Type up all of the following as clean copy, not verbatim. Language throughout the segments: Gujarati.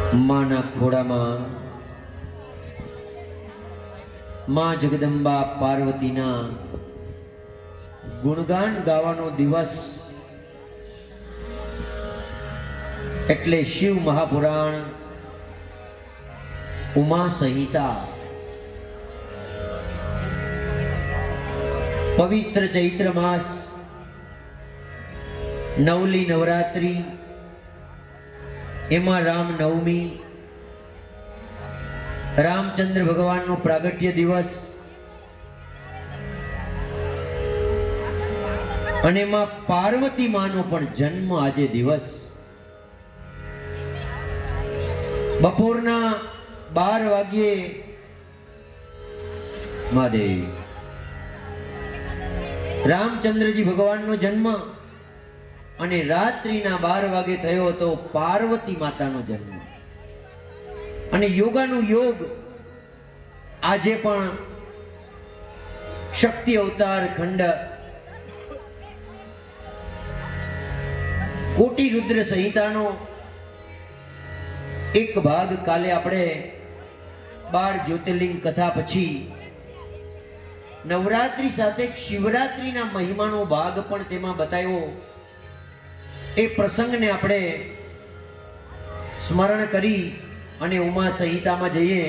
माना खोड़ामां मां जगदंबा पार्वतीना गुणगान गावानो दिवस एटले शिव महापुराण उमा संहिता पवित्र चैत्र मास नवली नवरात्रि एमा राम नवमी रामचंद्र भगवान नो प्रागट्य दिवस अने मां पार्वती मानो पण जन्म आजे दिवस बपोरना 12 वाग्ये महादेव रामचंद्रजी भगवान नो जन्म અને રાત્રિના 12 વાગે થયો હતો પાર્વતી માતાનો જન્મ અને યોગાનું યોગ આજે પણ શક્તિ અવતાર ખંડ કોટી રુદ્ર સંહિતાનો એક ભાગ કાલે આપણે 12 જ્યોતિર્લિંગ કથા પછી નવરાત્રી સાથે શિવરાત્રીના મહિમાનો ભાગ પણ તેમાં બતાવ્યો ए प्रसंग ने आपणे स्मरण करी अने उमा संहिता में जईए।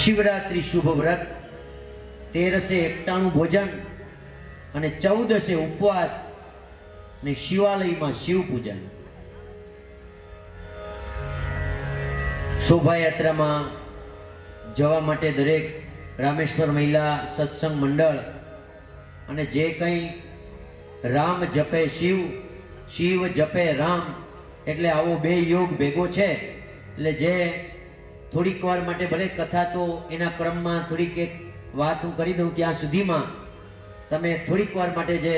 शिवरात्रि शुभ व्रत 13 एकटाणु भोजन अने 14 उपवास ने शिवालय में शिव पूजन। शोभा यात्रा में जवा माटे दरेक रामेश्वर महिला सत्संग मंडल અને જે કંઈ રામ જપે શિવ શિવ જપે રામ એટલે આવો બે યોગ ભેગો છે એટલે જે થોડીક વાર માટે ભલે કથા તો એના ક્રમમાં થોડીક એક વાત હું કરી દઉં ત્યાં સુધીમાં તમે થોડીક વાર માટે જે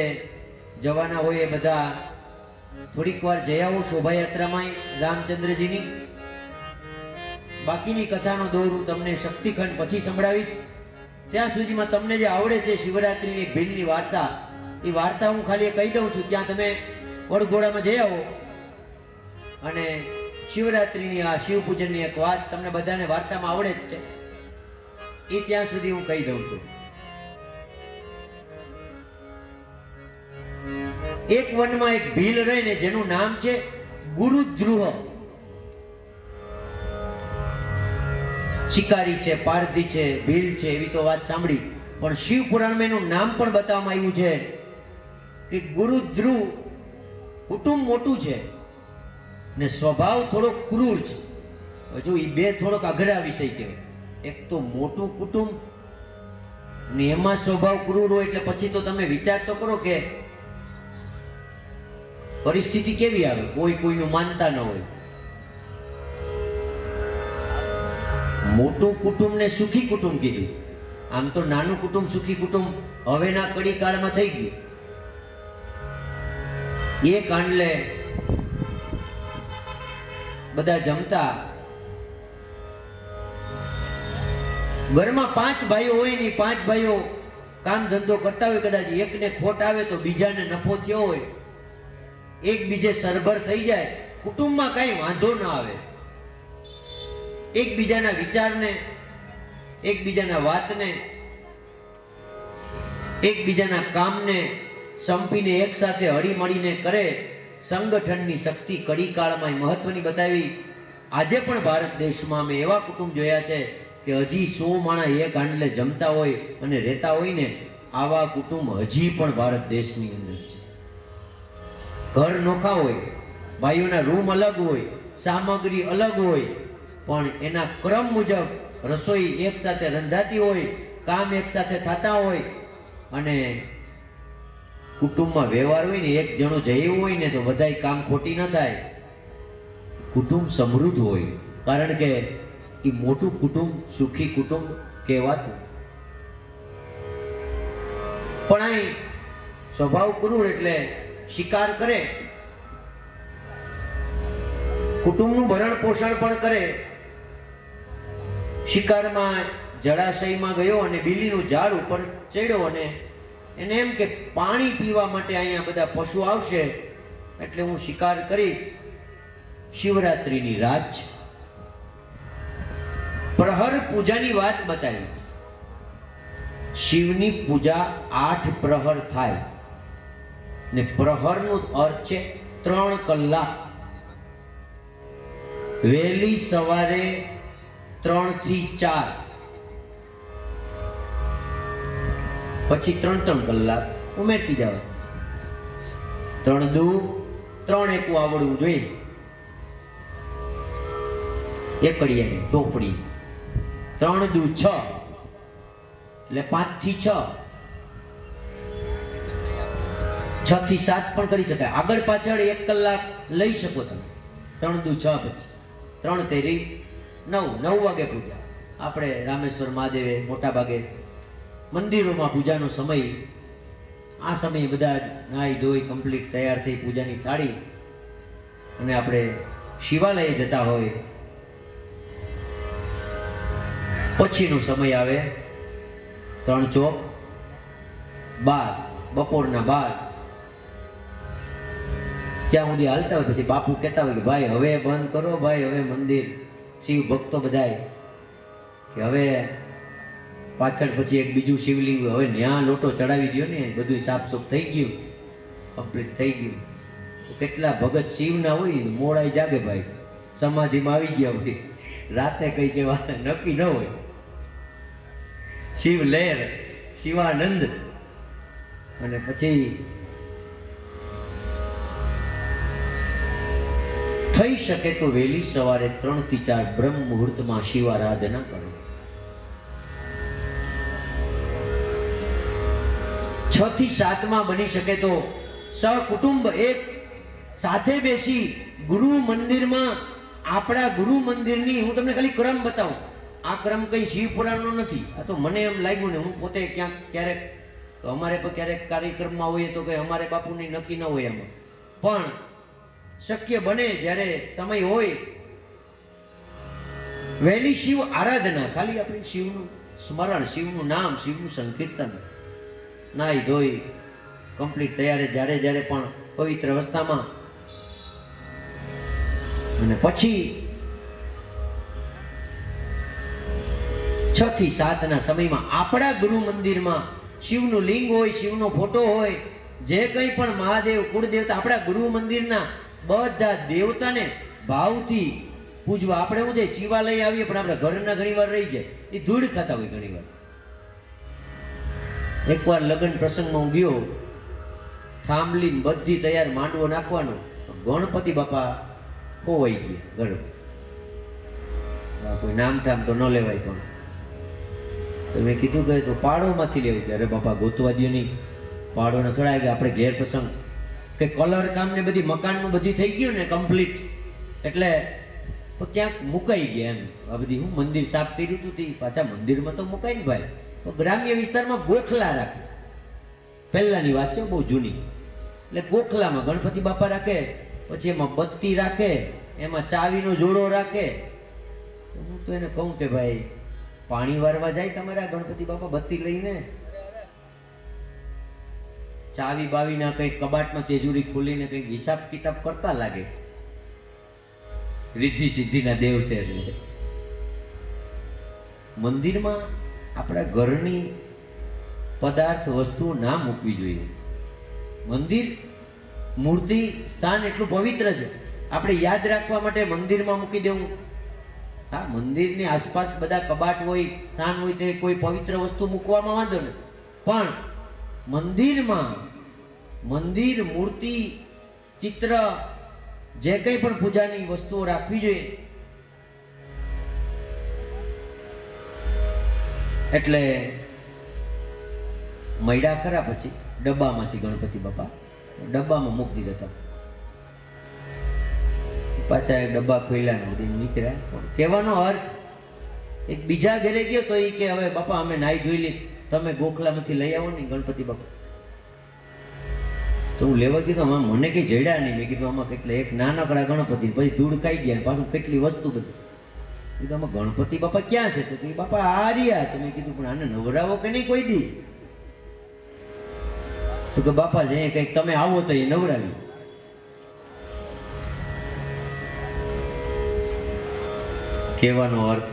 જવાના હોય એ બધા થોડીક વાર જઈ આવો શોભાયાત્રામાં રામચંદ્રજીની બાકીની કથાનો દોર હું તમને શક્તિખંડ પછી સંભળાવીશ। त्या सुधीमां तमने जे आवड़े छे शिवरात्रिनी एक भीलनी वार्ता ए वार्ता हूँ खाली कही दऊं छुं त्यां तमे वडघोड़ामां जई आवो अने शिवरात्रिनी आ शिव पूजननी एक वात तमने बधाने वार्तामां आवड़े ज छे ए त्यां सुधी हूँ कही दऊं छुं। एक वनमां एक भील रहे ने जेनुं नाम छे गुरुद्रुह। शिकारी छे पारधी छे भील छे एवी तो बात सांभळी पण शिव पुराण में एनुं नाम पण बताववामां आव्युं छे कि गुरुद्रुह कुटुंब मोटुं छे ने स्वभाव थोड़ो क्रूर छे। जो ई बे थोड़ोक अघरा विषय कहेवाय। एक तो मोटुं कुटुंब ने एमां स्वभाव क्रूर होय એટલે પછી તો તમે વિચાર તો કરો કે પરિસ્થિતિ કેવી આવે કોઈ કોઈનું માનતા ન હોય। मोटू कुटुंब ने सुखी कुटुंब कीधुं आम तो नानु कुटुंब सुखी कुटुंब हवेना कड़ी काल में थई गयुं। ये कांडले बधा जमता घर में 5 भाईओ होय ने 5 भाईओ काम धंधो करता होय कदाच एक ने खोट आवे तो बीजा ने नफो थयो होय एक बीजे सरभर थई जाय कुटुंब में कई वांधो न आवे। एक बीजाना विचार ने एक बीजाना वात ने एक बीजाना काम ने संपीने एक साथे हળી મળીને करे संगठननी शक्ति कड़ी काळमां महत्वनी बतावी। आजे पण भारत देशमां અમે એવા કુટુંબ જોયા છે કે હજી 100 માણા એક આંડલે જમતા હોય અને રહેતા હોય ને આવા કુટુંબ હજી પણ ભારત દેશની અંદર છે। ઘર નોખા હોય ભાઈઓના રૂમ અલગ હોય સામગ્રી અલગ હોય पण एना क्रम मुजब रसोई एक साथे रंधाती होय काम एक साथे थता होय अने कुटुंब में व्यवहार होय ने एक जणो जयो होय ने तो बधाय काम खोटी न थाय। कुटुंब समृद्ध होय कारण के ई मोटुं कुटुंब सुखी कुटुंब कहेवातुं। पण आ स्वभाव क्रूर एटले शिकार करे कुटुंबनुं भरण पोषण पण करे। शिकार में जलाशय में गयो अने बीलीनुं झाड़ उपर चढ़्यो अने एने एम के पाणी पीवा माटे अहींया बधा पशु आवशे એટલે હું શિકાર કરીશ. શિવરાત્રિની રાત છે. પ્રહર પૂજાની વાત બતાવી. શિવની પૂજા 8 પ્રહર થાય ને પ્રહરનો અર્થ છે 3 કલાક. વહેલી સવારે 3 થી 4, પછી 3 કલાક ઉમેરતી જાવ. 3 દુ 3 એકું આવડવું જોઈએ. એકડિયાની ચોપડી 3 દુ 6 એટલે 5 થી 6, 6 થી 7 પણ કરી શકાય. આગળ પાછળ 1 કલાક લઈ શકો તમે. 3 દુ 6 પછી 3 તેરી 9 વાગે પૂજા. આપણે રામેશ્વર મહાદેવે મોટા ભાગે મંદિરોમાં પૂજાનો સમય આ સમયે બધા નાહી ધોઈ કમ્પ્લીટ તૈયાર થઈ પૂજાની થાળી અને આપણે શિવાલયે જતા હોય પછીનો સમય આવે 3 ચોક 12, બપોરના 12 ત્યાં સુધી હાલતા હોય. પછી બાપુ કહેતા હોય કે ભાઈ હવે બંધ કરો, ભાઈ હવે મંદિર શિવ ભક્તો બધાય કે હવે પાછળ પછી એક બીજું શિવલિંગ હવે ન્યા લોટો ચડાવી દો ને, બધું સાફસૂફ થઈ ગયું, કમ્પ્લીટ થઈ ગયું. કેટલા ભગત શિવના હોય મોડાઈ જાગે ભાઈ, સમાધિમાં આવી ગયા હોય, રાતે કઈ કેવા નક્કી ન હોય. શિવ લહેર, શિવાનંદ. અને પછી થઈ શકે તો વહેલી સવારે 3 થી 4 બ્રહ્મ મુહૂર્તમાં શિવ આરાધના કરો. 6 થી 7 માં બની શકે તો સહકુટુંબ એક સાથે બેસી ગુરુ મંદિરમાં, આપણા ગુરુ મંદિરની હું તમને ખાલી ક્રમ બતાવું. આ ક્રમ કઈ શિવ પુરાણનો નથી, આ તો મને એમ લાગ્યું ને, હું પોતે ક્યાંક ક્યારેક અમારે પણ ક્યારેક કાર્યક્રમમાં હોઈએ તો કઈ અમારે બાપુની નક્કી ન હોય એમાં, પણ શક્ય બને જ્યારે સમય હોય વહેલી શિવ આરાધના, ખાલી આપણે શિવનું સ્મરણ, શિવનું નામ, શિવનું સંકીર્તન, નાહી ધોઈ કમ્પ્લીટ તૈયારી જ્યારે જ્યારે પણ પવિત્ર અવસ્થામાં. અને પછી 6 થી 7 ના સમયમાં આપણા ગુરુ મંદિરમાં શિવનું લિંગ હોય, શિવનો ફોટો હોય, જે કંઈ પણ મહાદેવ કુળદેવતા આપણા ગુરુ મંદિરના બધા દેવતાને ભાવથી પૂજવા. આપણે શું છે શિવાલય આવીએ પણ આપણે ઘરના ઘણી વાર રહી જાય, એ ધૂળ ખાતા હોય ઘણી વાર. એકવાર લગ્ન પ્રસંગમાં હું ગયો, થાંભલી બધી તૈયાર, માંડવો નાખવાનો, ગણપતિ બાપા હોવાઈ ગયા ઘર. કોઈ નામ ઠામ તો ન લેવાય, પણ તો મેં કીધું કે તો પાડોમાંથી લેવું. કે અરે બાપા ગોતવા દો નહીં, પાડોને થોડા કે આપણે ઘેર પ્રસંગ કે કલર કામ ને બધી મકાનનું બધી થઈ ગયું ને કમ્પ્લીટ, એટલે ક્યાંક મુકાઈ ગયા એમ. આ બધી હું મંદિર સાફ કર્યું હતું, પાછા મંદિરમાં તો મુકાય ને ભાઈ. તો ગ્રામ્ય વિસ્તારમાં ગોખલા રાખે, પહેલાની વાત છે, બહુ જૂની. એટલે ગોખલામાં ગણપતિ બાપા રાખે, પછી એમાં બત્તી રાખે, એમાં ચાવીનો જોડો રાખે. હું તો એને કહું કે ભાઈ પાણી વારવા જાય તમારા ગણપતિ બાપા બત્તી લઈને, ચાવી બાવીના કઈ કબાટમાં તેજુરી ખોલીને કઈ હિસાબ કિતાબ કરતા લાગે. રિદ્ધિ સિદ્ધિના દેવ છે. એટલે મંદિરમાં આપણા ઘરની પદાર્થ વસ્તુઓ ના મૂકવી જોઈએ. મંદિર મૂર્તિ સ્થાન એટલું પવિત્ર છે, આપણે યાદ રાખવા માટે મંદિરમાં મૂકી દેવું. હા, મંદિરની આસપાસ બધા કબાટ હોય, સ્થાન હોય, તે કોઈ પવિત્ર વસ્તુ મૂકવામાં વાંધો નથી, પણ મંદિરમાં મંદિર, મૂર્તિ, ચિત્ર, જે કંઈ પણ પૂજાની વસ્તુઓ રાખવી જોઈએ. એટલે મૈડા ખરા, પછી ડબ્બામાંથી ગણપતિ બાપા ડબ્બામાં મૂકી દીધા. પાછા ડબ્બા ખોલ્યા ને બધી નીકળ્યા. કહેવાનો અર્થ, એક બીજા ઘરે ગયો તો એ કે હવે બાપા અમે નાઈ ધોઈ લી, તમે ગોખલામાંથી લઈ આવો ને ગણપતિ બાપા. તો હું લેવા કીધું આમાં મને કઈ જડ્યા નહીં. મેં કીધું આમાં કેટલા એક નાનકડા ગણપતિ, પછી ધૂળ ખાઈ ગયા, પાછું કેટલી વસ્તુ બધી. કીધું આમાં ગણપતિ બાપા ક્યાં છે? તો બાપા આ રહ્યા. તો મેં કીધું પણ આને નવરાવો કે નહીં કોઈ દી? તો કે બાપા જે કંઈક તમે આવો તો એ નવરાવી. કહેવાનો અર્થ,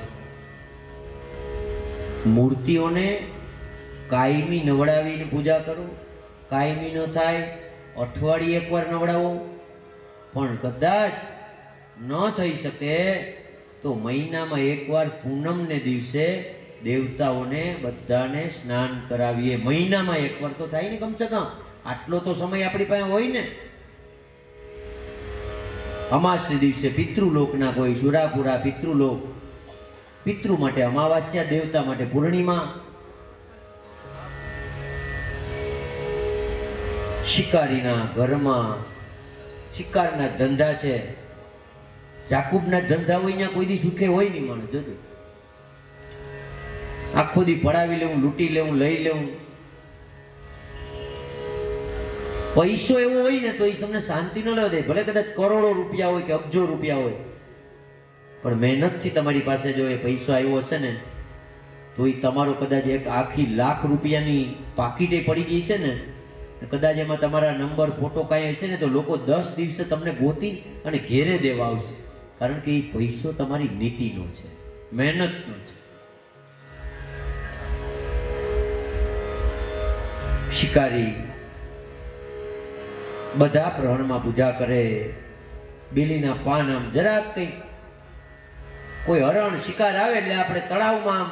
મૂર્તિઓને કાયમી નવડાવીને પૂજા કરો. કાયમી ન થાય, અઠવાડિયે એકવાર નવડાવો. પણ કદાચ ન થઈ શકે તો મહિનામાં એકવાર પૂનમને દિવસે દેવતાઓને બધાને સ્નાન કરાવીએ. મહિનામાં એકવાર તો થાય ને, કમસે કમ આટલો તો સમય આપણી પાસે હોય ને. અમાસને દિવસે પિતૃલોકના કોઈ સુરાપુરા પિતૃલોક, પિતૃ માટે અમાવાસ્યા, દેવતા માટે પૂર્ણિમા. શિકારીના ઘરમાં શિકારના ધંધા છે. જાકુબના ધંધા હોય ત્યાં કોઈ દી સુખે હોય નહીં માણસ. જોજો, આખો દી પડાવી લેવું, લૂંટી લેવું, લઈ લેવું. પૈસો એવો હોય ને તો એ તમને શાંતિ ન લેવા દે. ભલે કદાચ કરોડો રૂપિયા હોય કે અબજો રૂપિયા હોય, પણ મહેનતથી તમારી પાસે જો એ પૈસો આવ્યો હશે ને, તો એ તમારો કદાચ એક આખી લાખ રૂપિયાની પાકીટે પડી ગઈ છે ને, કદાચ એમાં તમારા નંબર ફોટો કાંઈ હશે ને, તો લોકો 10 દિવસે તમને ગોતી અને ઘેરે દેવા આવશે. કારણ કે એ પૈસો તમારી નીતિનો છે, મહેનતનો છે. શિકારી બધા પ્રહરમાં પૂજા કરે. બીલીના પાન આમ જરાક કંઈ કોઈ હરણ શિકાર આવે એટલે આપણે તળાવમાં આમ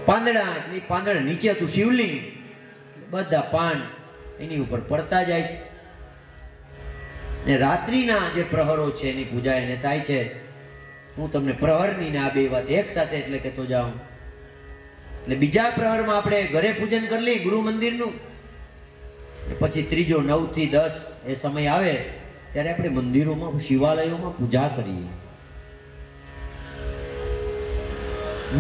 પાંદડા, એટલે પાંદડા નીચે હતું શિવલિંગ, બધા પાન એની ઉપર પડતા જાય છે. ને રાત્રિના જે પ્રહરો છે એની પૂજા એને થાય છે. હું તમને પ્રહરની ને આ બે વાત એક સાથે એટલે કહેતો જાઉં. એટલે બીજા પ્રહરમાં આપણે ઘરે પૂજન કરી લઈએ ગુરુ મંદિરનું, પછી ત્રીજો 9 થી 10 એ સમય આવે ત્યારે આપણે મંદિરોમાં, શિવાલયોમાં પૂજા કરીએ.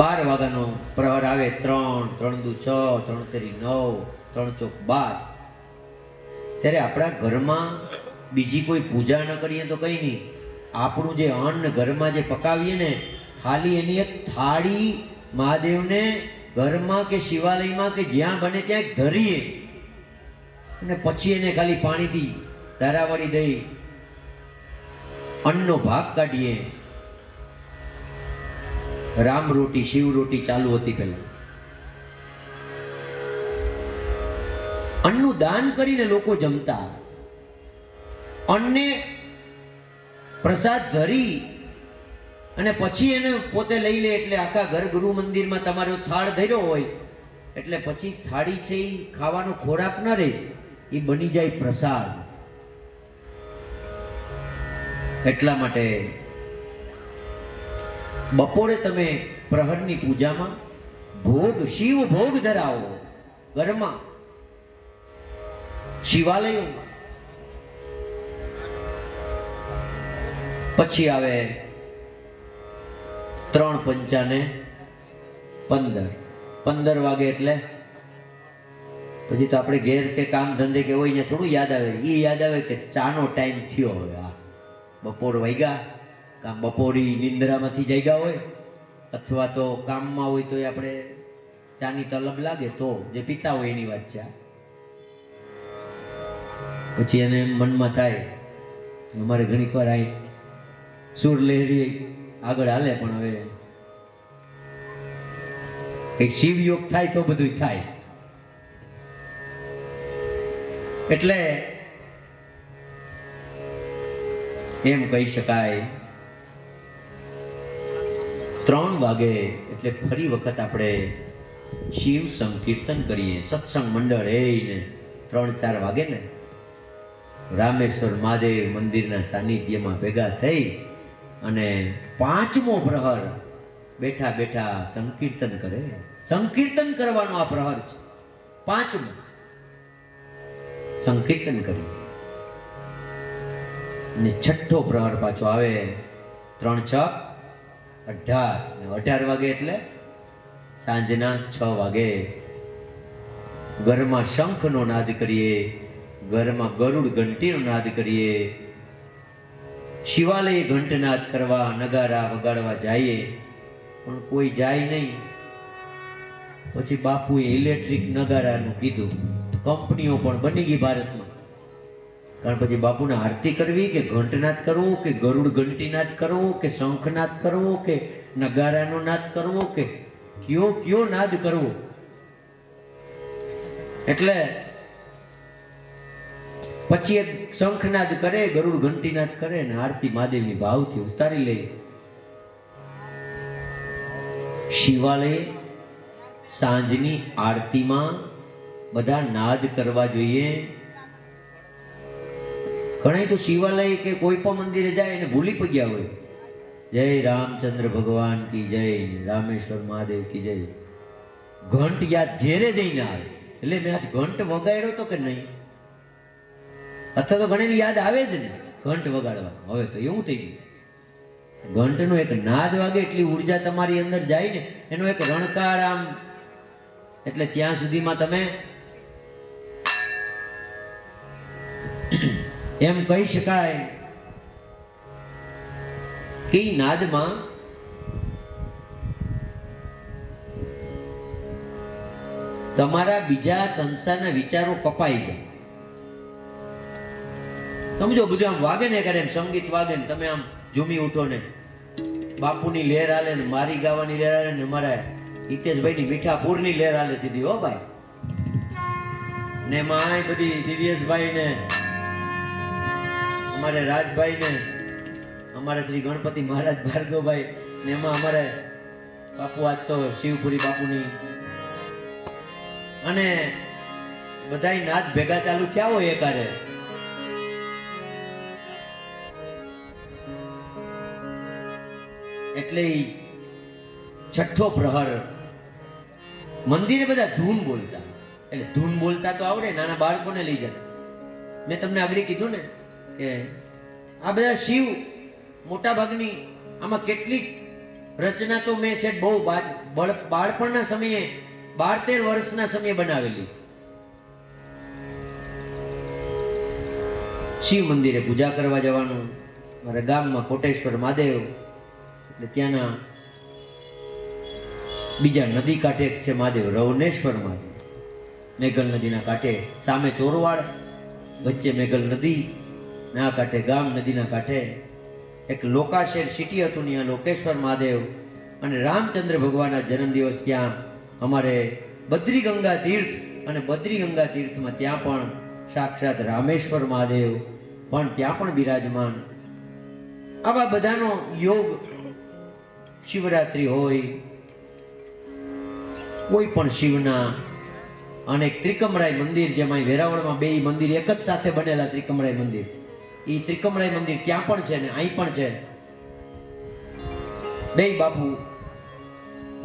12 વાગ્યાનો પ્રહર આવે, 3, 3 દુ 6, 3 તેરી 9, 3 ચોક 12, ત્યારે આપણા ઘરમાં બીજી કોઈ પૂજા ન કરીએ તો કઈ નહીં, આપણું જે અન્ન ઘરમાં જે પકાવીએ ને, ખાલી એની એક થાળી મહાદેવને ઘરમાં કે શિવાલયમાં કે જ્યાં બને ત્યાં ધરીએ અને પછી એને ખાલી પાણીથી ધારાવાળી દઈ અન્નનો ભાગ કાઢીએ. રામ રોટી, શિવ રોટી ચાલુ હતી પહેલા. અન્નનું દાન કરીને લોકો જમતા. અન્ને પ્રસાદ ધરી અને પછી એને પોતે લઈ લે. એટલે આખા ઘર ગુરુ મંદિરમાં તમારો થાળ ધર્યો હોય એટલે પછી થાળી છે એ ખાવાનો ખોરાક ન રહે, એ બની જાય પ્રસાદ. એટલા માટે બપોરે તમે પ્રહરની પૂજામાં ભોગ, શિવ ભોગ ધરાવો ઘરમાં, શિવાલયોમાં. પછી આવે 3:15 વાગે એટલે પછી તો આપણે ઘેર કે કામ ધંધે કે હોય ને થોડું યાદ આવે. એ યાદ આવે કે ચાનો ટાઈમ થયો. હવે આ બપોર વાગ્યા, કામ બપોરી નિંદ્રામાંથી જાગ્યા હોય અથવા તો કામમાં હોય તો આપણે ચાની તલબ લાગે તો જે પીતા હોય એની વાત છે. પછી એને મનમાં થાય અમારે ઘણીક વાર અહીં સુર લહેરી આગળ હાલે, પણ હવે કઈક શિવયોગ થાય તો બધું થાય. એટલે એમ કહી શકાય 3 વાગે એટલે ફરી વખત આપણે શિવ સંકીર્તન કરીએ. સત્સંગ મંડળ એને 3-4 વાગે ને રામેશ્વર મહાદેવ મંદિરના સાનિધ્યમાં ભેગા થઈ અને 5મો પ્રહર બેઠા બેઠા સંકીર્તન કરે. સંકીર્તન કરવાનો આ પ્રહર છે. 5મો સંકીર્તન કરી ને 6ઠો પ્રહર પાછો આવે. 3 × 6 = 18 વાગે એટલે સાંજના 6 વાગે ઘરમાં શંખનો નાદ કરીએ, ઘરમાં ગરુડ ઘંટીનો નાદ કરીએ, શિવાલય ઘંટનાદ કરવા, નગારા વગાડવા જઈએ, પણ કોઈ જાય નહીં. પછી બાપુએ ઇલેક્ટ્રિક નગારાનું કીધું. કંપનીઓ પણ બની ગઈ ભારતમાં. ગણપતિ બાપુને આરતી કરવી કે ઘંટનાદ કરવો કે ગરુડ ઘંટીનાદ કરવો કે શંખનાદ કરવો કે નગારાનો નાદ કરવો કે કયો નાદ કરવો? એટલે પછી એક શંખનાદ કરે, ગરુડ ઘંટીનાદ કરે ને આરતી મહાદેવની ભાવથી ઉતારી લે. શિવાલય સાંજની આરતીમાં બધા નાદ કરવા જોઈએ. ઘણા તો શિવાલય કે કોઈ પણ મંદિરે જાય એને ભૂલી પડ્યા હોય. જય રામચંદ્ર ભગવાન કી જય, રામેશ્વર મહાદેવ કી જય. ઘંટ યાદ ઘેરે જઈને આવે. એટલે મેં આજ ઘંટ વગાડ્યો તો કે નહીં? અથવા તો ઘણી યાદ આવે જ ને ઘંટ વગાડવા. હવે તો એવું થઈ ગયું. ઘંટનો એક નાદ વાગે એટલી ઉર્જા તમારી અંદર જાય ને, એનો એક રણકાર આમ, એટલે ત્યાં સુધીમાં તમે એમ કહી શકાય કે નાદમાં તમારા બીજા સંસારના વિચારો કપાઈ જાય. સમજો, બધું આમ વાગે ને કરે, સંગીત વાગે ને તમે આમ ઝૂમી ઉઠો ને, બાપુની લહેર હાલે ને મારી ગાવાની લહેર હાલે ને અમારા હિતેશભાઈની મીઠાપુરની લહેર હાલે સીધી. હો ભાઈ, ને એમાં બધી દિવ્યેશભાઈ ને અમારે રાજભાઈ ને અમારે શ્રી ગણપતિ મહારાજ ભાર્ગવભાઈ ને એમાં અમારે બાપુ આજ તો શિવપુરી બાપુની અને બધાય નાદ ભેગા ચાલુ થયા હોય એકારે. એટલે છઠ્ઠો પ્રહર મંદિરે બધા ધૂન બોલતા. એટલે ધૂન બોલતા તો આવડે, નાના બાળકોને લઈ જાય. મેં તમને આગળ કીધું ને કે આ બધા શિવ મોટા ભાગની આમાં કેટલીક રચના તો મેં છે બહુ બાળપણના સમયે 12-13 વર્ષના સમયે બનાવેલી છે. શિવ મંદિરે પૂજા કરવા જવાનું. મારા ગામમાં કોટેશ્વર મહાદેવ, એટલે ત્યાંના બીજા નદી કાંઠે છે મહાદેવ, રવનેશ્વર મહાદેવ, મેઘલ નદીના કાંઠે. સામે ચોરવાડ, વચ્ચે મેઘલ નદી, આ કાંઠે ગામ, નદીના કાંઠે એક લોકાશેર સિટી હતું. ત્યાં લોકેશ્વર મહાદેવ અને રામચંદ્ર ભગવાનના જન્મદિવસ ત્યાં અમારે બદ્રી ગંગા તીર્થ, અને બદ્રી ગંગા તીર્થમાં ત્યાં પણ સાક્ષાત રામેશ્વર મહાદેવ પણ ત્યાં પણ બિરાજમાન. આવા બધાનો યોગ, શિવરાત્રિ હોય, કોઈ પણ શિવના અનેક ત્રિકમરાય મંદિર, જેમાં વેરાવળમાં બે મંદિર એક જ સાથે બનેલા ત્રિકમરાય મંદિર, એ ત્રિકમરાય મંદિર ત્યાં પણ છે ને અહીં પણ છે. બે બાપુ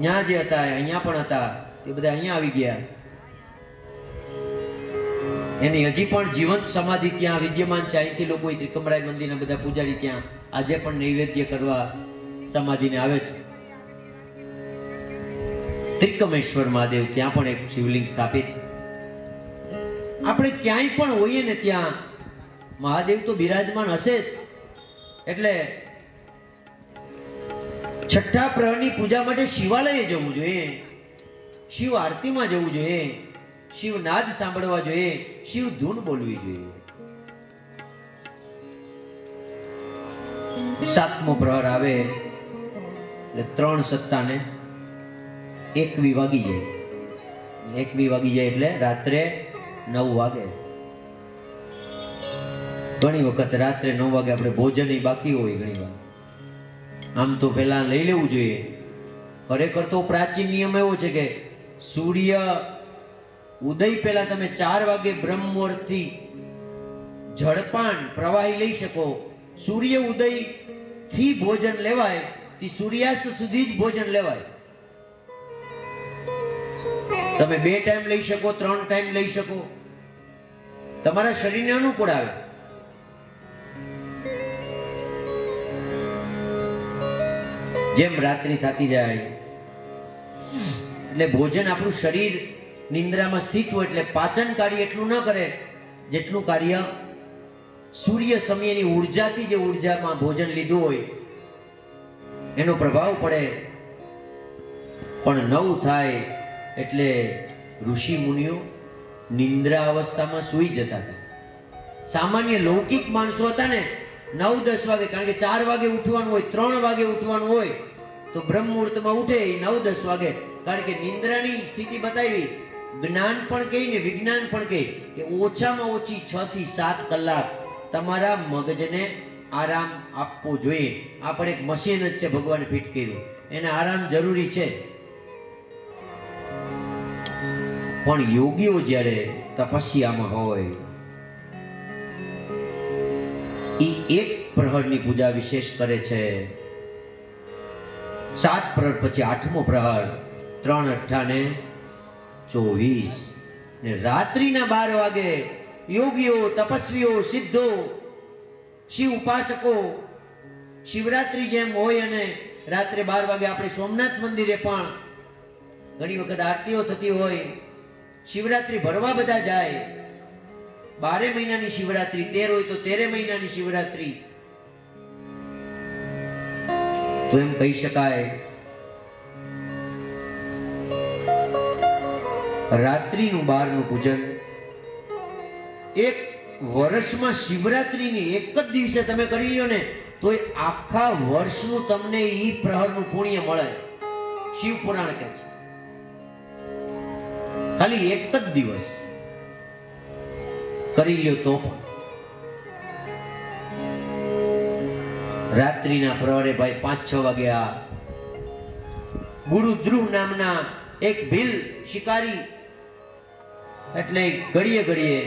ત્યાં જે હતા અહીંયા પણ હતા, એ બધા અહીંયા આવી ગયા. એની હજી પણ જીવંત સમાધિ ત્યાં વિદ્યમાન છે. અહીંથી લોકો ત્રિકમરાય મંદિરના બધા પૂજારી ત્યાં આજે પણ નૈવેદ્ય કરવા સમાધિને આવે છે. ત્રિકમેશ્વર મહાદેવ, ત્યાં પણ એક શિવલિંગ સ્થાપિત. આપણે ક્યાંય પણ હોઈએ ને ત્યાં મહાદેવ તો બિરાજમાન હશે જ. એટલે છઠ્ઠા પ્રહરની પૂજા માટે શિવાલયે જવું જોઈએ, શિવ આરતીમાં જવું જોઈએ, શિવ નાદ સાંભળવા જોઈએ, શિવ ધૂન બોલવી જોઈએ. સાતમો પ્રહર આવે એટલે 3:57 1 વાગી જાય. 1 વાગી જાય એટલે રાત્રે 9 વાગે. ઘણી વખત રાત્રે 9 વાગે આપણે ભોજન બાકી હોય. ઘણી વાર આમ તો પેલા લઈ લેવું જોઈએ. ખરેખર તો પ્રાચીન નિયમ એવો છે કે સૂર્ય ઉદય પહેલા તમે 4 વાગે બ્રહ્મ મુહૂર્તથી જળપાન પ્રવાહી લઈ શકો. સૂર્ય ઉદય થી ભોજન લેવાય, થી સૂર્યાસ્ત સુધી જ ભોજન લેવાય. તમે 2 ટાઈમ લઈ શકો, 3 ટાઈમ લઈ શકો, તમારા શરીરને અનુકૂળ આવે. જેમ રાત્રિ થતી જાય એટલે ભોજન, આપણું શરીર નિંદ્રામાં સ્થિત હોય એટલે પાચન કાર્ય એટલું ન કરે જેટલું કાર્ય સૂર્ય સમયની ઉર્જાથી, જે ઉર્જામાં ભોજન લીધું હોય એનો પ્રભાવ પડે. પણ 9 થાય એટલે ઋષિ મુનિઓ નિંદ્રા અવસ્થામાં સૂઈ જતા હતા. સામાન્ય લૌકિક માણસો હતા ને 9-10 વાગે, કારણ કે 4 વાગે ઉઠવાનું હોય, 3 વાગે ઉઠવાનું હોય, તો બ્રહ્મ મુહૂર્તમાં ઉઠે એ 9-10 વાગે, કારણ કે નિંદ્રાની સ્થિતિ બતાવી. જ્ઞાન પણ કહે ને વિજ્ઞાન પણ કહે કે ઓછામાં ઓછી 6 થી 7 કલાક તમારા મગજને આરામ આપવો જોઈએ. આ પણ એક મશીન જ છે, ભગવાને ફિટ કર્યું, એને આરામ જરૂરી છે. પણ યોગીઓ જ્યારે તપસ્યામાં હોય એ 1 પ્રહરની પૂજા વિશેષ કરે છે. 7 પ્રહર પછી 8મો પ્રહર, 3-8-24 ને રાત્રિના 12 વાગે યોગીઓ, તપસ્વીઓ, સિદ્ધો, શિવ ઉપાસકો શિવરાત્રી જેમ હોય અને રાત્રે 12 વાગે આપણે સોમનાથ મંદિરે પણ ઘણી વખત આરતીઓ થતી હોય, શિવરાત્રી ભરવા બધા જાય. 12 મહિનાની શિવરાત્રી, 13 હોય તો 13 મહિનાની શિવરાત્રી. તો એમ કહી શકાય રાત્રિનું 12નું પૂજન એક વર્ષમાં શિવરાત્રીની એક જ દિવસે તમે કરી લ્યો ને તો આખા વર્ષનું તમને ઈ પ્રહરનું પુણ્ય મળે. શિવ પુરાણ કહે છે ખાલી એક જ દિવસ કરી લ્યો તો પણ. રાત્રિના પ્રહરે ભાઈ 5-6 વાગ્યા ગુરુ ધ્રુવ નામના એક ભીલ શિકારી, એટલે ઘડીએ ઘડીએ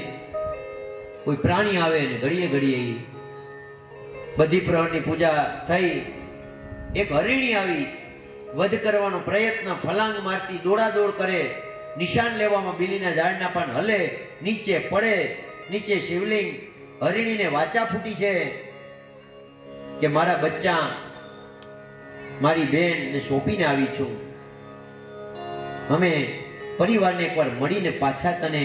કોઈ પ્રાણી આવે ને ઘડીએ ઘડીએ બધી પ્રહરની પૂજા થઈ. એક હરિણી આવી, વધ કરવાનો પ્રયત્ન, ફલાંગ મારતી દોડાદોડ કરે, નિશાન લેવામાં બીલીના ઝાડના પાન હલે, નીચે પડે, નીચે શિવલિંગ. હરિણીને વાચા ફૂટી છે કે મારા બચ્ચા મારી બેન ને સોંપીને આવી છું, અમે પરિવારને એકવાર મળીને પાછા તને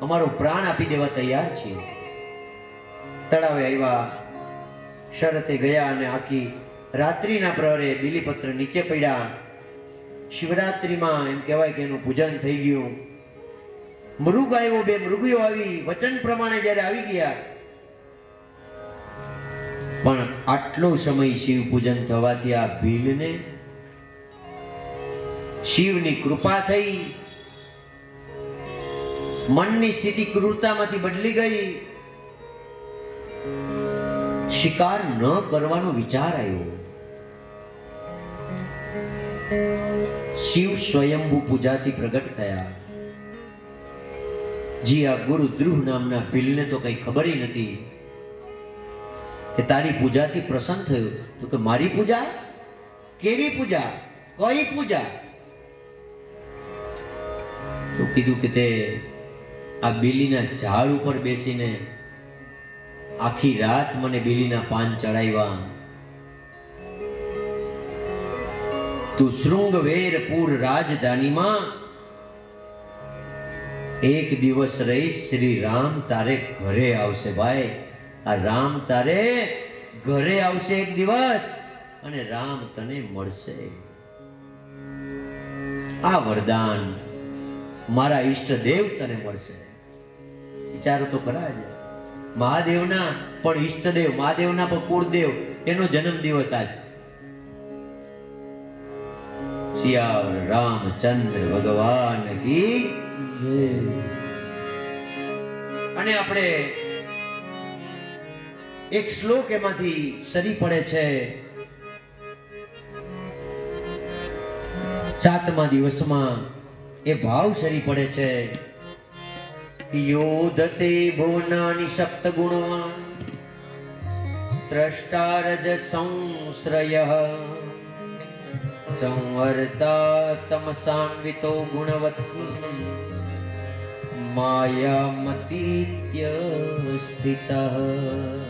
અમારો પ્રાણ આપી દેવા તૈયાર છીએ. તળાવે આવ્યા, શરતે ગયા અને આખી રાત્રિના પ્રહરે બીલીપત્ર નીચે પડ્યા. શિવરાત્રીમાં એમ કહેવાય કે એનું પૂજન થઈ ગયું. મૃગ આવ્યો, 2 મૃગીઓ આવી, વચન પ્રમાણે જ્યારે આવી ગયા, પણ આટલો સમય શિવ પૂજન થવાથી આ ભીલને શિવની કૃપા થઈ, મનની સ્થિતિ ક્રૂરતામાંથી બદલી ગઈ, શિકાર ન કરવાનો વિચાર આવ્યો. શિવ સ્વયંભૂ પૂજાથી પ્રગટ થયા. જી આ ગુરુ ધ્રુવ નામના ભીલને તો કઈ ખબર નથી કે તારી પૂજાથી પ્રસન્ન થયો. તો કે મારી પૂજા? કેવી પૂજા? કઈ પૂજા? તો કીધું કે તે આ બીલીના ઝાડ ઉપર બેસીને આખી રાત મને બીલીના પાન ચડાવ્યા. તું શૃંગવેરપુર રાજધાનીમાં એક દિવસ રહીશ, શ્રી રામ તારે ઘરે આવશે. ભાઈ આ રામ તારે ઘરે આવશે એક દિવસ અને રામ તને મળશે. આ વરદાન મારા ઈષ્ટદેવ તને મળશે. વિચારો તો ખરા જ, મહાદેવના પણ ઈષ્ટદેવ, મહાદેવના પણ કુળદેવ, એનો જન્મ દિવસ આજ. સિયાવર રામચંદ્ર ભગવાન કી જય. અને આપણે એક શ્લોક એમાંથી સરી પડે છે. 7મા દિવસમાં એ ભાવ સરી પડે છે. યોધતે ભુવનાની સપ્ત ગુણવાન ત્રષ્ટારજ સંશ્રયઃ સંવર્તા તમસાન્વિતો ગુણવત્તિ માયામતીત્ય સ્થિતઃ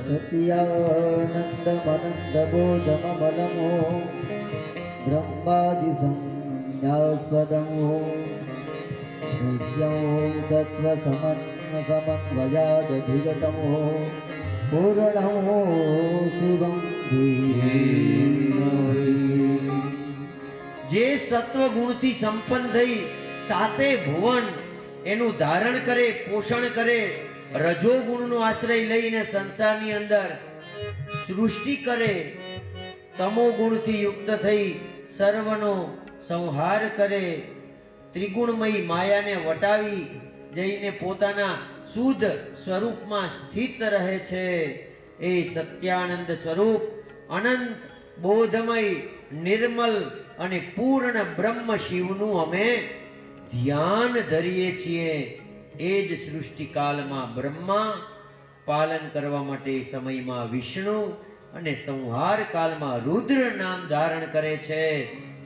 સત્યાનંદમનંદબોધમમલમો બ્રહ્માદિ સંન્યાસદમો નિત્યં તત્વ સમન્વયાદધિગતમો પૂર્ણમો શિવં જે સત્વ ગુણથી સંપન્ન થઈ 7 ભુવન એનું ધારણ કરે, પોષણ કરે, રજોગુણનો આશ્રય લઈને સંસારની અંદર સૃષ્ટિ કરે, તમો ગુણથી યુક્ત થઈ સર્વનો સંહાર કરે, ત્રિગુણમયી માયાને વટાવી જઈને પોતાના શુદ્ધ સ્વરૂપમાં સ્થિત રહે છે. એ સત્યાનંદ સ્વરૂપ અનંત બોધમય નિર્મલ અને પૂર્ણ બ્રહ્મ શિવનું અમે ધ્યાન ધરીએ છીએ. એ જ સૃષ્ટિકાલમાં બ્રહ્મા, પાલન કરવા માટે સમયમાં વિષ્ણુ અને સંહાર કાલમાં રુદ્ર નામ ધારણ કરે છે.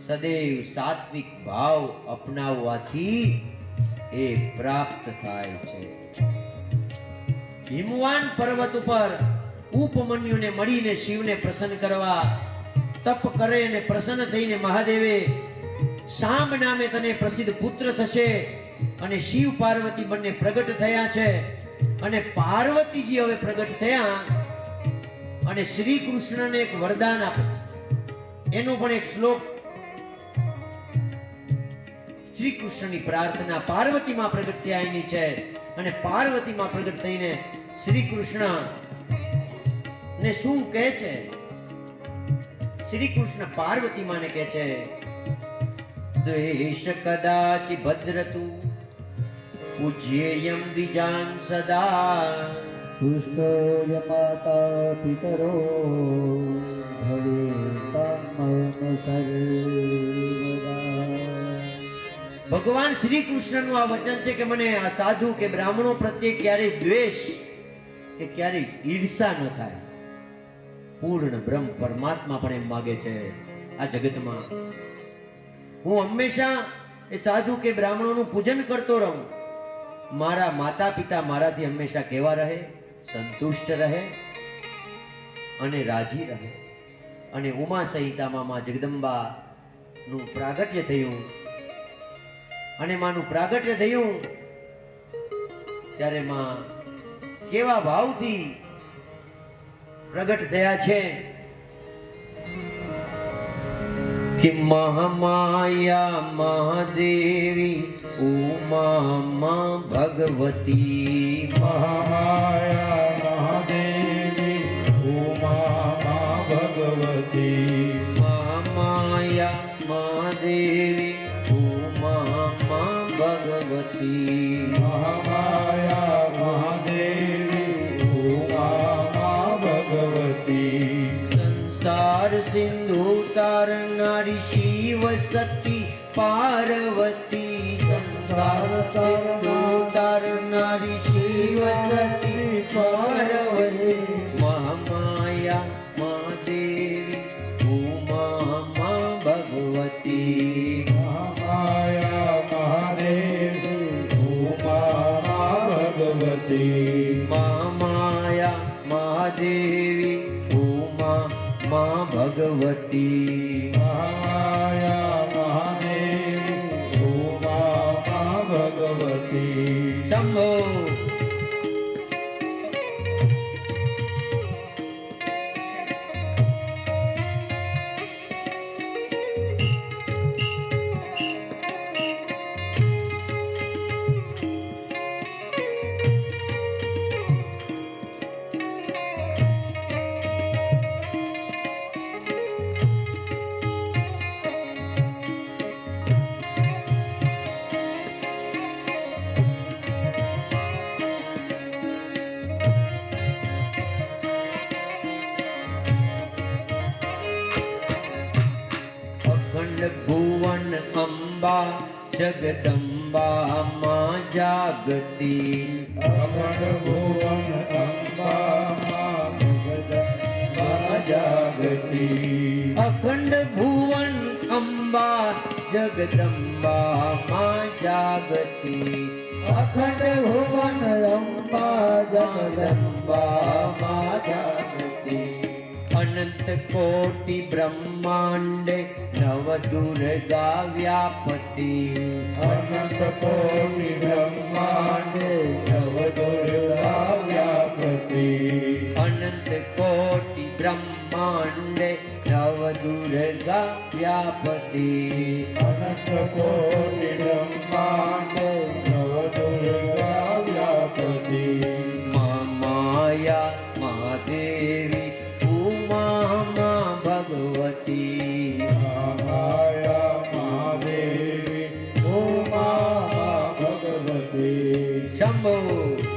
સદૈવ સાત્વિક ભાવ અપનાવવાથી એ પ્રાપ્ત થાય છે. હિમવાન પર્વત ઉપર ઉપમન્યુને મળીને શિવને પ્રસન્ન કરવા તપ કરે અને પ્રસન્ન થઈને મહાદેવે શામ નામે તને પ્રસિદ્ધ પુત્ર થશે અને શિવ પાર્વતી બંને પ્રગટ થયા છે. અને પાર્વતીજી હવે પ્રગટ થયા અને શ્રી કૃષ્ણને એક વરદાન આપે છે. એનો પણ એક શ્લોક શ્રી કૃષ્ણની પ્રાર્થના પાર્વતીમાં પ્રગટ થયા એની છે. અને પાર્વતીમાં પ્રગટ થઈને શ્રી કૃષ્ણ ને શું કહે છે? શ્રી કૃષ્ણ પાર્વતી માને કહે છે, દ્વેષ કદાચિ ભદ્રતુ પૂજ્યેયમ દ્વિજાન સદા પુષ્ટો માતા પિતરો ભગવાન શ્રી કૃષ્ણનું આ વચન છે કે મને આ સાધુ કે બ્રાહ્મણો પ્રત્યે ક્યારેય દ્વેષ કે ક્યારેય ઈર્ષા ન થાય. પૂર્ણ બ્રહ્મ પરમાત્મા પણ એમ માગે છે આ જગતમાં હું હંમેશા એ સાધુ કે બ્રાહ્મણોનું પૂજન કરતો રહું. મારા માતા પિતા મારાથી હંમેશા કેવા રહે? સંતુષ્ટ રહે અને રાજી રહે. અને ઉમા સંહિતામાં માં જગદંબા નું પ્રાગટ્ય થયું અને માનું પ્રાગટ્ય થયું ત્યારે માં કેવા ભાવથી પ્રગટ થયા છે कि महामाया महादेवी उमा मां भगवती महामाया महादेवी उमा मां भगवती महामाया महादेवी उमा मां भगवती महामाया महादेवी उमा मां भगवती संसार सिंधु तारनारी शिव सती पार्वती संसार सिंधु तारनारी शिव सती पार्वती महामाया महादेवी उमा मां भगवती महामाया महादेवी उमा मां भगवती महामाया महादेवी उमा मां भगवती महामाया महादेवी उमा मां भगवती शंभो भुवन अम्बा जगदम्बा मां जागती अखंड भुवन अम्बा मां जगदम्बा जागती अखंड भुवन अम्बा जगदम्बा मां जागती अखंड भुवन अम्बा जगदम्बा मां जागती अनंत कोटि ब्रह्मांड नव दुर्गा व्यापती अनंत कोटि ब्रह्मांड नव दुर्गा व्यापती अनंत कोटि ब्रह्मांड नव दुर्गा व्यापती अनंत कोटि ब्रह्मांड नव दुर्गा व्यापती શંભો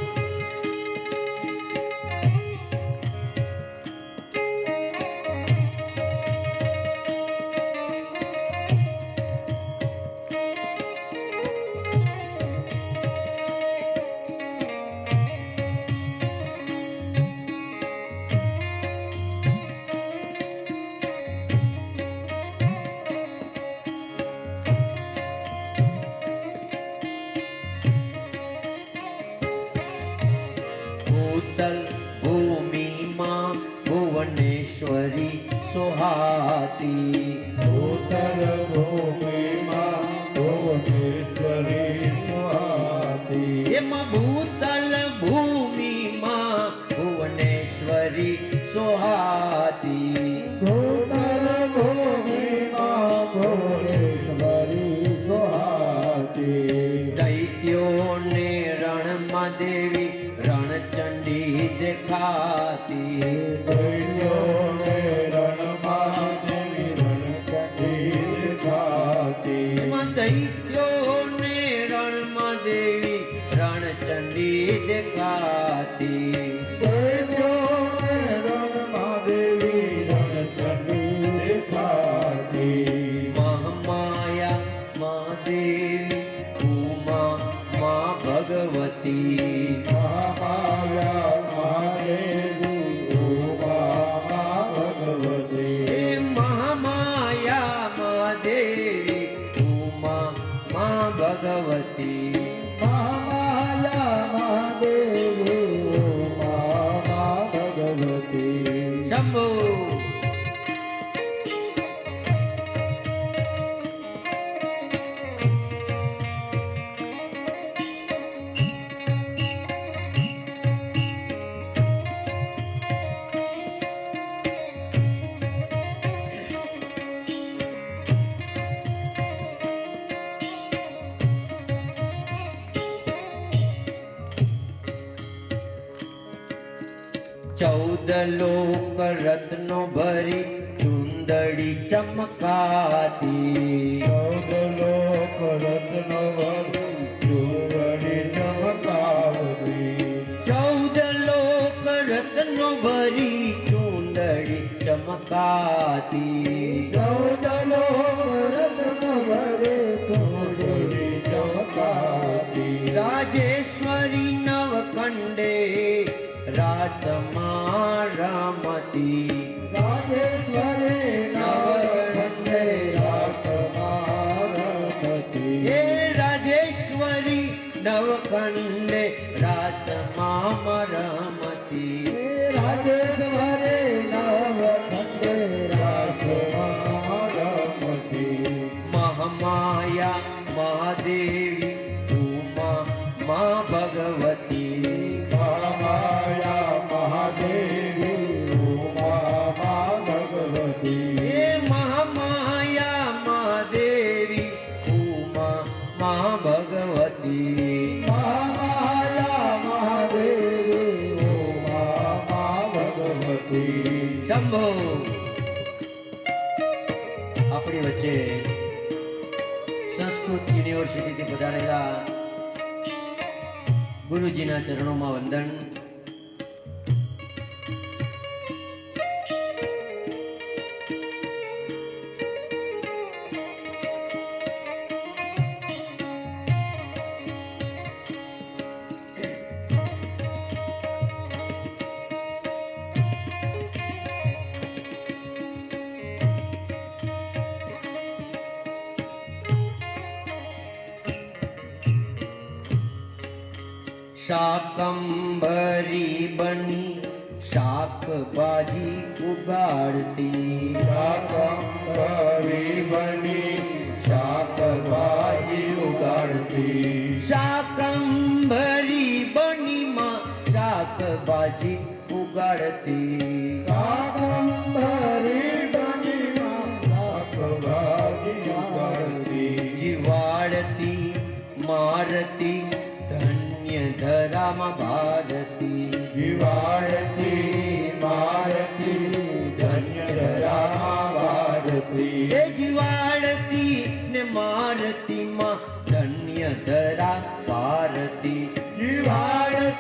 ભૂતલ ભૂમિમાં ભુવનેશ્વરી સોહાતી ભૂતલ ભૂમિમાં ભુવનેશ્વરી સુહાતી એમાં ભૂતલ ભૂમિમાં ભુવનેશ્વરી સોહાતી ભૂતલ ભૂમિમાં ભુવનેશ્વરી સુહાતી દૈત્યોને રણમાં દેવી રણચંડી દેખાતી દૈત્યોને રણમાં દેવી રણચંડી દેખાતી એમાં દૈત્યોને રણમાં દેવી રણચંડી દેખાતી દૈત્યોને રણમાં દેવી રણચંડી દેખાતી મહામાયા મહાદેવી ઉમા મા ભગવતી મહામાયા મહાદેવી ઉમા ભગવતી હે મહામાયા મહાદેવી ઉમા મા ભગવતી મહામાયા મહાદેવી ઉમા ભગવતી શંભુ ચૌદ લોક રત્નો ભરી ચુંદડી ચમકાતી ચૌદ લોક રત્નો વરી ચૂંદડી ચમકાવતી ચૌદ લોક રત્નો ભરી ચુંદડી ચમકાતી ચૌદ લોક રત્નો વરે ચૂંદડી ચમકાતી રાજેશ્વરી નવખંડે રાસમાં રમતી રાજેશ્વરે નવખંડે રાસમાં રમતી હે રાજેશ્વરી નવખંડે રાસમાં રમતી રાજેશ્વરે નવખંડે રાસમાં રમતી મહામાયા મહાદેવી ઉમા મા ભગવતી મહામાયા મહાદેવી ઉમા ભગવતી હે મહામાયા મહાદેવી ઉમા મા ભગવતી મહામાયા મહાદેવી ઉમા ભગવતી શંભો આપણી વચ્ચે સંસ્કૃત યુનિવર્સિટીથી પધારેલા ગુરુજીના ચરણોમાં વંદન. શાકંભરી બની શાકભાજી ઉગાડતી શાકંભરી બની શાકભાજી ઉગાડતી શાકંભરી બની માં શાકભાજી ઉગાડતી શાકંભરી બની શાકભાજી ઉગાડતી જીવાડતી મારતી ધન્ય ધરામાં ભારતી જીવાડતી મારતી ધન્ય ધરામાં ભારતી એ જીવાડતી ને મારતી માં ધન્ય ધરા ભારતી જીવા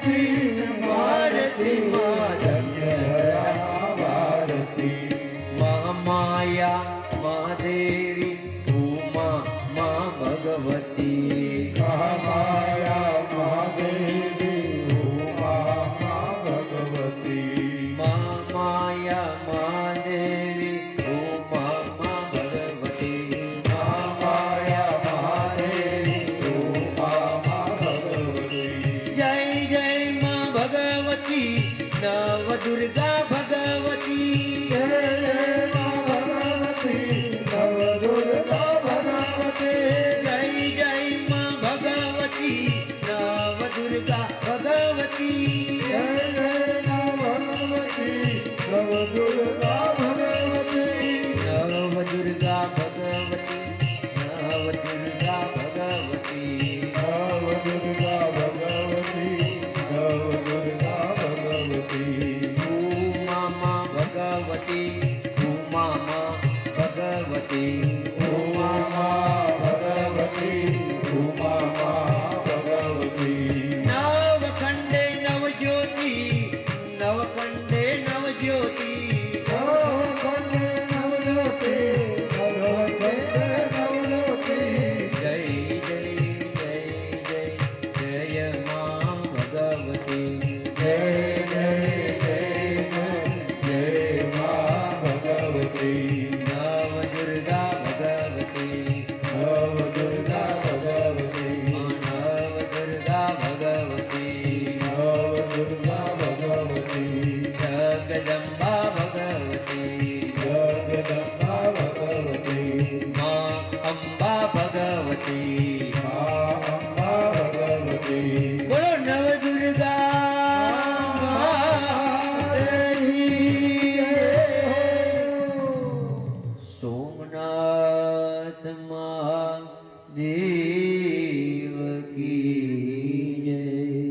ભારતી ભારતી માં ધન્ય ધરા ભારતી મહામાયા મહાદેવી ઉમા મા ભગવતી મહામાયા મહાદેવી ઉમા મા ભગવતી મહામાયા મહાદેવી ઉમા મા ભગવતી મહામાયા મહાદેવી ઉમા મા ભગવતી જય જય મા ભગવતી નવ દુર્ગા ભગવતી